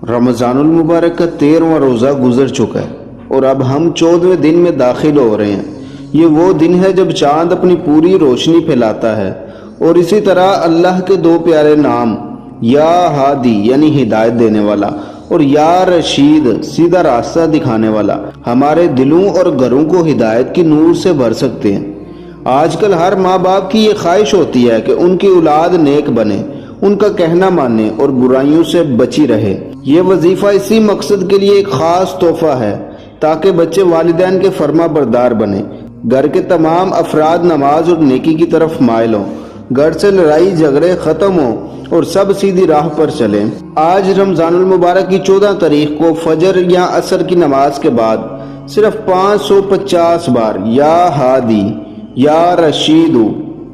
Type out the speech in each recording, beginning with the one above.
رمضان المبارک کا 13واں روزہ گزر چکا ہے اور اب ہم 14ویں دن میں داخل ہو رہے ہیں۔ یہ وہ دن ہے جب چاند اپنی پوری روشنی پھیلاتا ہے، اور اسی طرح اللہ کے دو پیارے نام یا ہادی یعنی ہدایت دینے والا اور یا رشید سیدھا راستہ دکھانے والا ہمارے دلوں اور گھروں کو ہدایت کی نور سے بھر سکتے ہیں۔ آج کل ہر ماں باپ کی یہ خواہش ہوتی ہے کہ ان کی اولاد نیک بنے، ان کا کہنا مانے اور برائیوں سے بچی رہے۔ یہ وظیفہ اسی مقصد کے لیے ایک خاص تحفہ ہے تاکہ بچے والدین کے فرما بردار بنیں، گھر کے تمام افراد نماز اور نیکی کی طرف مائل ہوں، گھر سے لڑائی جھگڑے ختم ہوں اور سب سیدھی راہ پر چلیں۔ آج رمضان المبارک کی 14 تاریخ کو فجر یا عصر کی نماز کے بعد صرف 550 بار یا ہادی یا رشید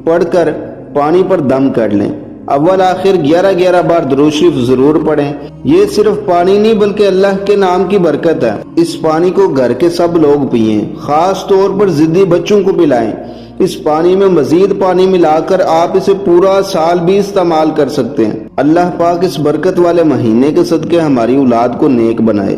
پڑھ کر پانی پر دم کر لیں۔ اول آخر 11 بار درود شریف ضرور پڑھیں۔ یہ صرف پانی نہیں بلکہ اللہ کے نام کی برکت ہے۔ اس پانی کو گھر کے سب لوگ پئیں، خاص طور پر ضدی بچوں کو پلائیں۔ اس پانی میں مزید پانی ملا کر آپ اسے پورا سال بھی استعمال کر سکتے ہیں۔ اللہ پاک اس برکت والے مہینے کے صدقے ہماری اولاد کو نیک بنائے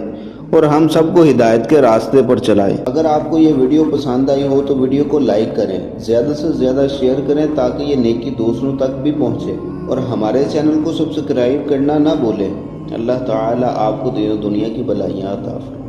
اور ہم سب کو ہدایت کے راستے پر چلائے۔ اگر آپ کو یہ ویڈیو پسند آئی ہو تو ویڈیو کو لائک کریں، زیادہ سے زیادہ شیئر کریں تاکہ یہ نیکی دوسروں تک بھی پہنچے، اور ہمارے چینل کو سبسکرائب کرنا نہ بھولیں۔ اللہ تعالیٰ آپ کو دین و دنیا کی بھلائیاں عطا فرمائے۔